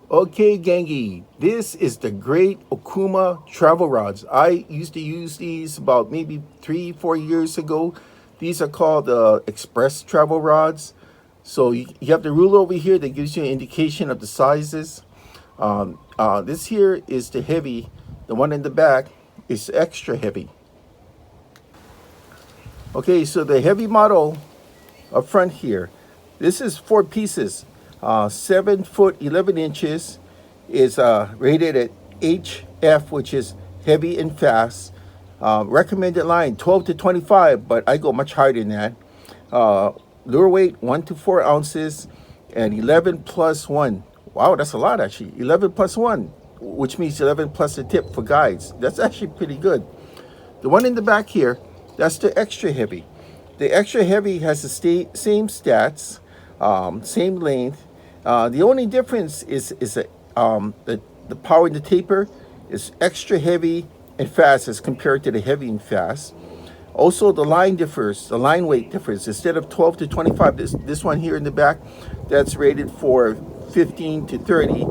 Okay, Gengi, this is the great Okuma travel rods. I used to use these about maybe 3, 4 years ago. These are called express travel rods. So you have the ruler over here that gives you an indication of the sizes. This here is the heavy. The one in the back is extra heavy. Okay, so the heavy model up front here. This is 4 pieces, 7 foot 11 inches, is rated at HF, which is heavy and fast. Recommended line 12 to 25, but I go much higher than that. Uh, Lure weight 1 to 4 ounces, and 11 plus 1. Wow, that's a lot actually. 11 plus 1, which means 11 plus a tip for guides. That's actually pretty good. The one in the back here, that's the extra heavy. The extra heavy has the same stats, same length. The only difference is that the power in the taper is extra heavy and fast as compared to the heavy and fast. Also, the line differs, the line weight differs. Instead of 12 to 25, this one here in the back, that's rated for 15 to 30.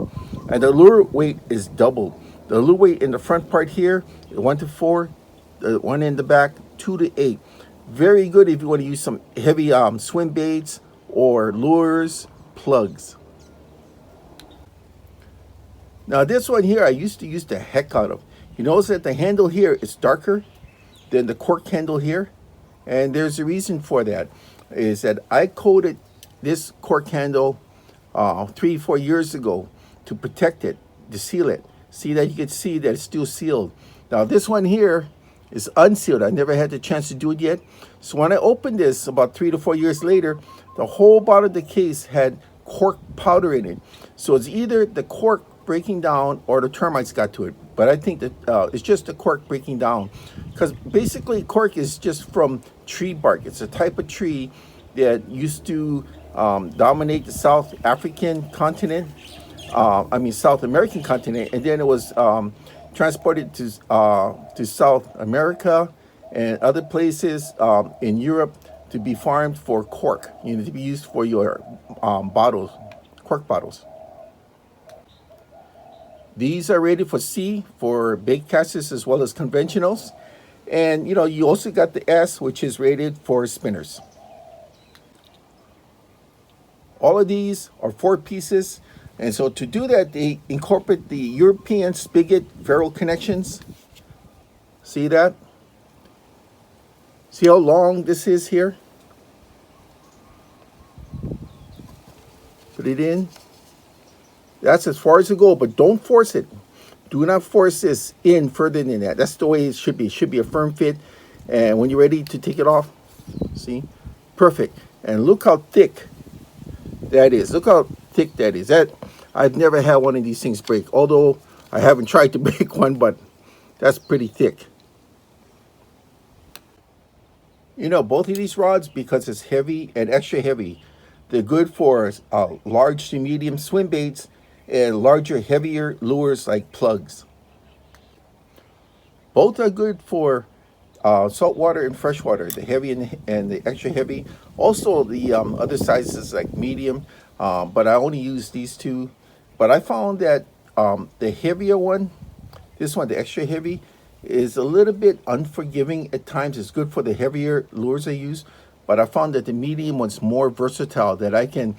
And the lure weight is doubled. The lure weight in the front part here, 1 to 4, the one in the back, 2 to 8. Very good if you want to use some heavy swim baits or lures, plugs. Now this one here, I used to use the heck out of. You notice that the handle here is darker than the Cork Candle here, and there's a reason for that. Is that I coated this Cork Candle 3, 4 years ago to protect it, to seal it. See that you can see that it's still sealed. Now this one here is unsealed. I never had the chance to do it yet. So when I opened this about 3 to 4 years later, the whole bottom of the case had cork powder in it. So it's either the cork breaking down or the termites got to it. But I think that it's just the cork breaking down, because basically cork is just from tree bark. It's a type of tree that used to dominate the South African continent. South American continent, and then it was transported to South America and other places in Europe to be farmed for cork, to be used for your bottles, cork bottles. These are rated for C for bait casters as well as conventionals. And you also got the S, which is rated for spinners. All of these are 4 pieces. And so to do that, they incorporate the European spigot ferrule connections. See that? See how long this is here? Put it in. That's as far as it goes, but don't force it. Do not force this in further than that. That's the way it should be. It should be a firm fit. And when you're ready to take it off, see? Perfect. And look how thick that is. Look how thick that is. I've never had one of these things break, although I haven't tried to break one, but that's pretty thick. Both of these rods, because it's heavy and extra heavy, they're good for large to medium swim baits and larger, heavier lures like plugs. Both are good for saltwater and freshwater, the heavy and the extra heavy. Also, the other sizes like medium, but I only use these two. But I found that the heavier one, this one, the extra heavy, is a little bit unforgiving at times. It's good for the heavier lures I use, but I found that the medium one's more versatile, that I can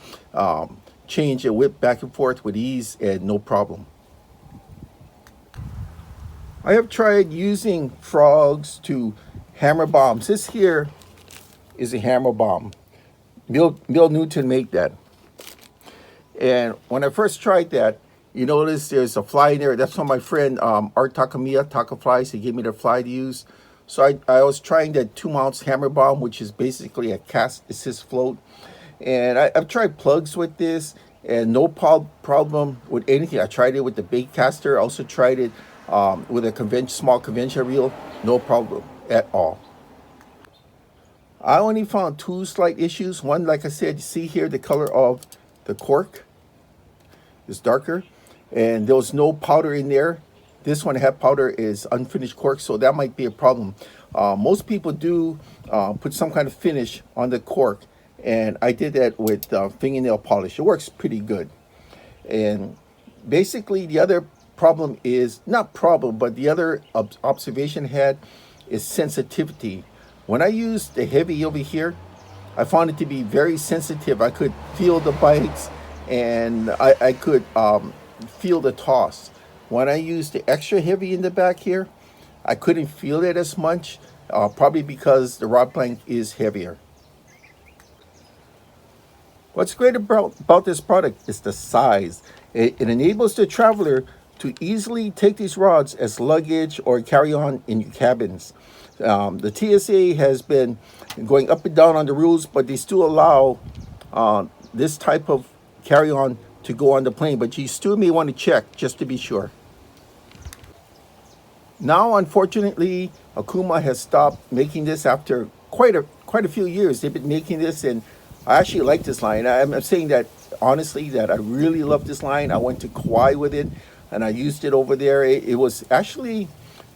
change and whip back and forth with ease and no problem. I have tried using frogs to hammer bombs. This here is a hammer bomb. Bill Newton made that. And when I first tried that, you notice there's a fly in there. That's from my friend Art Takamiya, Taka Flies. He gave me the fly to use. So I was trying that 2 ounce hammer bomb, which is basically a cast assist float. And I've tried plugs with this, and no problem with anything. I tried it with the bait caster. I also tried it with a small conventional reel. No problem at all. I only found 2 slight issues. One, like I said, you see here the color of the cork is darker, and there was no powder in there. This one had powder, is unfinished cork, so that might be a problem. Most people do put some kind of finish on the cork, and I did that with fingernail polish. It works pretty good. And Basically, the other problem is not problem, but the other observation had is sensitivity. When I used the heavy over here, I found it to be very sensitive. I could feel the bites, and I could feel the toss. When I used the extra heavy in the back here, I couldn't feel it as much, probably because the rod blank is heavier. What's great about this product is the size. It enables the traveler to easily take these rods as luggage or carry on in your cabins. The TSA has been going up and down on the rules, but they still allow this type of carry on to go on the plane. But you still may want to check just to be sure. Now, unfortunately, Akuma has stopped making this after quite a few years. They've been making this, and I actually like this line. I'm saying that honestly, that I really love this line. I went to Kauai with it, and I used it over there. It was actually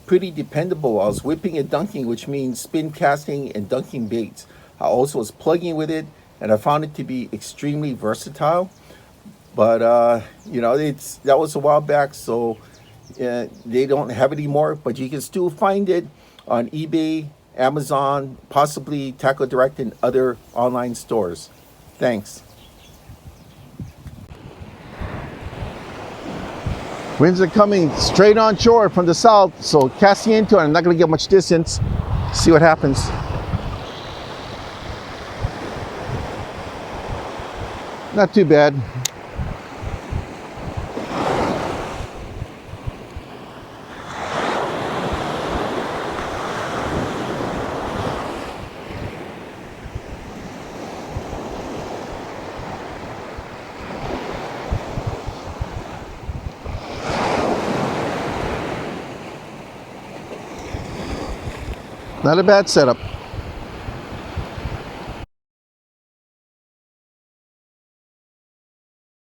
pretty dependable. I was whipping and dunking, which means spin casting and dunking baits. I also was plugging with it, and I found it to be extremely versatile. But that was a while back, so they don't have it anymore. But you can still find it on eBay, Amazon, possibly Tackle Direct, and other online stores. Thanks. Winds are coming straight on shore from the south, so casting into it, I'm not going to get much distance. See what happens. Not too bad. Not a bad setup.